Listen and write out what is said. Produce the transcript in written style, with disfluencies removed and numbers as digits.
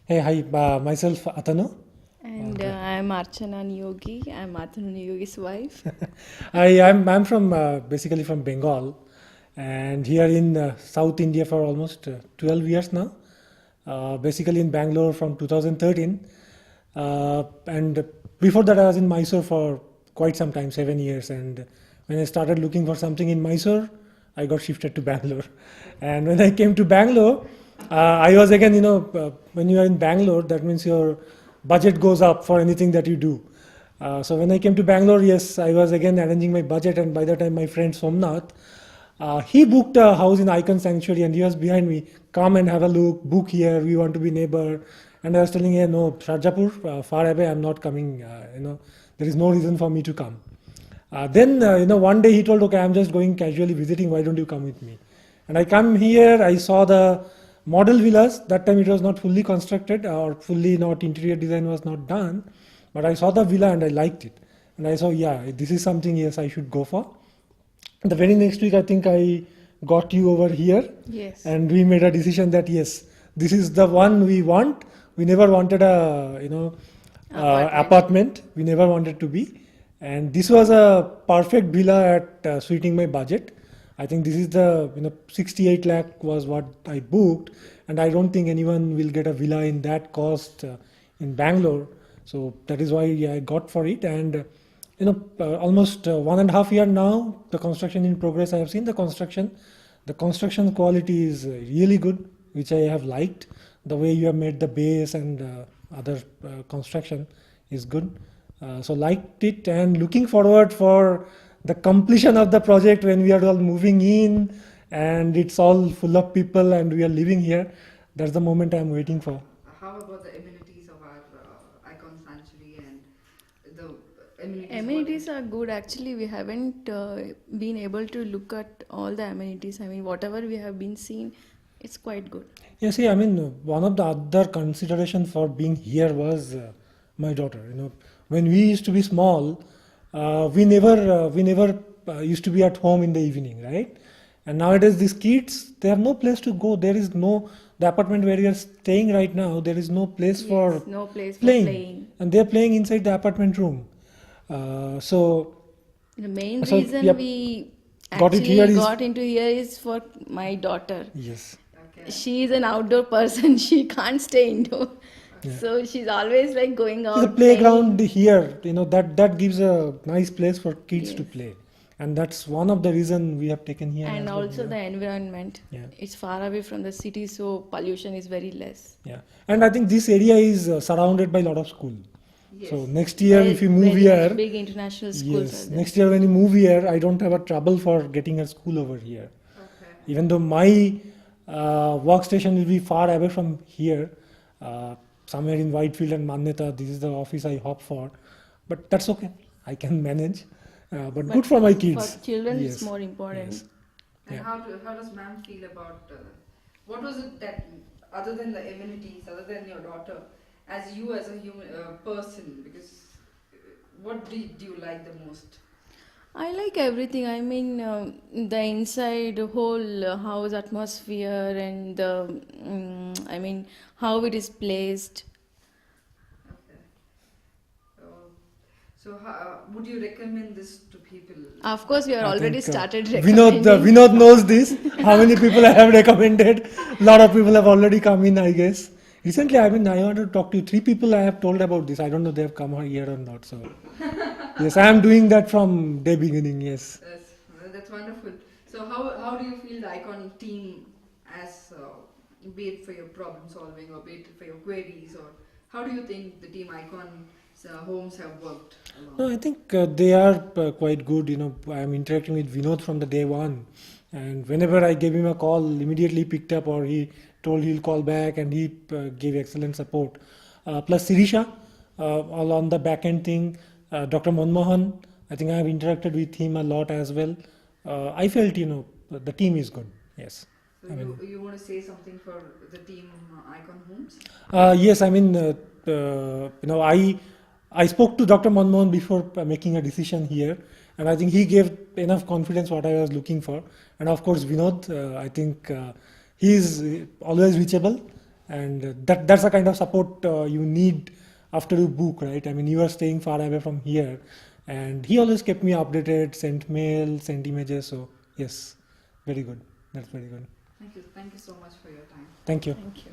Hey, hi, myself Atanu. And And I'm Archana Niyogi. I'm Athanu Niyogi's wife. I'm from basically from Bengal, and here in South India for almost 12 years now. Basically in Bangalore from 2013, and before that I was in Mysore for quite some time, 7 years. And when I started looking for something in Mysore, I got shifted to Bangalore. And when I came to Bangalore, I was again, when you are in Bangalore, that means your budget goes up for anything that you do. So when I came to Bangalore, yes, I was again arranging my budget, and by the time my friend Somnath, he booked a house in Icon Sanctuary, and he was behind me. Come and have a look. Book here. We want to be neighbor. And I was telling him, no, Sharjapur, far away. I'm not coming. There is no reason for me to come. Then one day he told, okay, I'm just going casually visiting. Why don't you come with me? And I come here. I saw the model villas. That time it was not fully constructed or fully not interior design was not done. But I saw the villa and I liked it. And I saw, yeah, this is something, yes, I should go for. The very next week, I think I got you over here, Yes. and we made a decision that yes, this is the one we want. We never wanted a Apartment. apartment. We never wanted to be, and this was a perfect villa at suiting my budget. I think this is the 68 lakh was what I booked, and I don't think anyone will get a villa in that cost in Bangalore. So that is why I got for it, and almost 1.5 year now, the construction in progress. I have seen the construction quality is really good, which I have liked. The way you have made the base and other construction is good. So liked it, and looking forward for the completion of the project when we are all moving in and it's all full of people and we are living here. That's the moment I'm waiting for. How about the amenities of our icon sanctuary and the amenities? What? Amenities are good. Actually, we haven't been able to look at all the amenities. I mean, whatever we have been seeing, it's quite good. Yeah, see, I mean, one of the other consideration for being here was my daughter. When we used to be small, we never used to be at home in the evening, right? And nowadays, these kids, they have no place to go. There is no the apartment where you are staying right now. There is no place for Yes, no place for playing, playing. and they are playing inside the apartment room. Uh, so, The main so reason yep, we got it here actually is got into here is for my daughter. yes. Okay. She is an outdoor person. She can't stay indoor. Yeah. So she's always like going See, the out playground playing. here, that gives a nice place for kids to Yes. play, and that's one of the reason we have taken here And as well. also the environment. Yeah, It's far away from the city, so pollution is very less. yeah. And I think this area is surrounded by a lot of school. So Yes. next year, if you move Very much here, big international schools are yes, there. next year when you move here, I don't have a trouble for getting a school over here. Okay. Even though my workstation will be far away from here, uh, somewhere in Whitefield and Manyata, this is the office I hop for, but that's okay. I can manage. But good But for my for kids. children, it's Yes, more important. yes. And Yeah. how does ma'am feel about what was it that other than the amenities, other than your daughter, as you as a human person, because what did you like the most? I like everything. I mean, the inside, the whole house atmosphere, and I mean, how it is placed. Okay. Uh, so would you recommend this to people? Of course, we are I already think started Vinod, recommending. Vinod knows this. How many people I have recommended? A lot of people have already come in, I guess. Recently, I want to talk to you. 3 people I have told about this. I don't know they have come here or not. So, yes, I am doing that from day beginning. Yes. Yes, well, that's wonderful. So how do you feel the icon team as be it for your problem solving or be it for your queries, or how do you think the team icon homes have worked No, along? I think they are quite good. I am interacting with Vinod from the day one, and whenever I gave him a call, immediately picked up, or he told he'll call back, and he gave excellent support. Plus Sirisha, all on the back end thing. Dr. Manmohan, I think I have interacted with him a lot as well. I felt the team is good. Yes, So I mean. you want to say something for the team icon homes? Yes, I mean, I spoke to Dr. Manmohan before making a decision here, and I think he gave enough confidence what I was looking for. And of course, Vinod, I think he is always reachable, and that's the kind of support you need after you book, right? I mean, you are staying far away from here, and he always kept me updated, sent mail, sent images. So yes, very good. That's very good. Thank you so much for your time. Thank you. Thank you.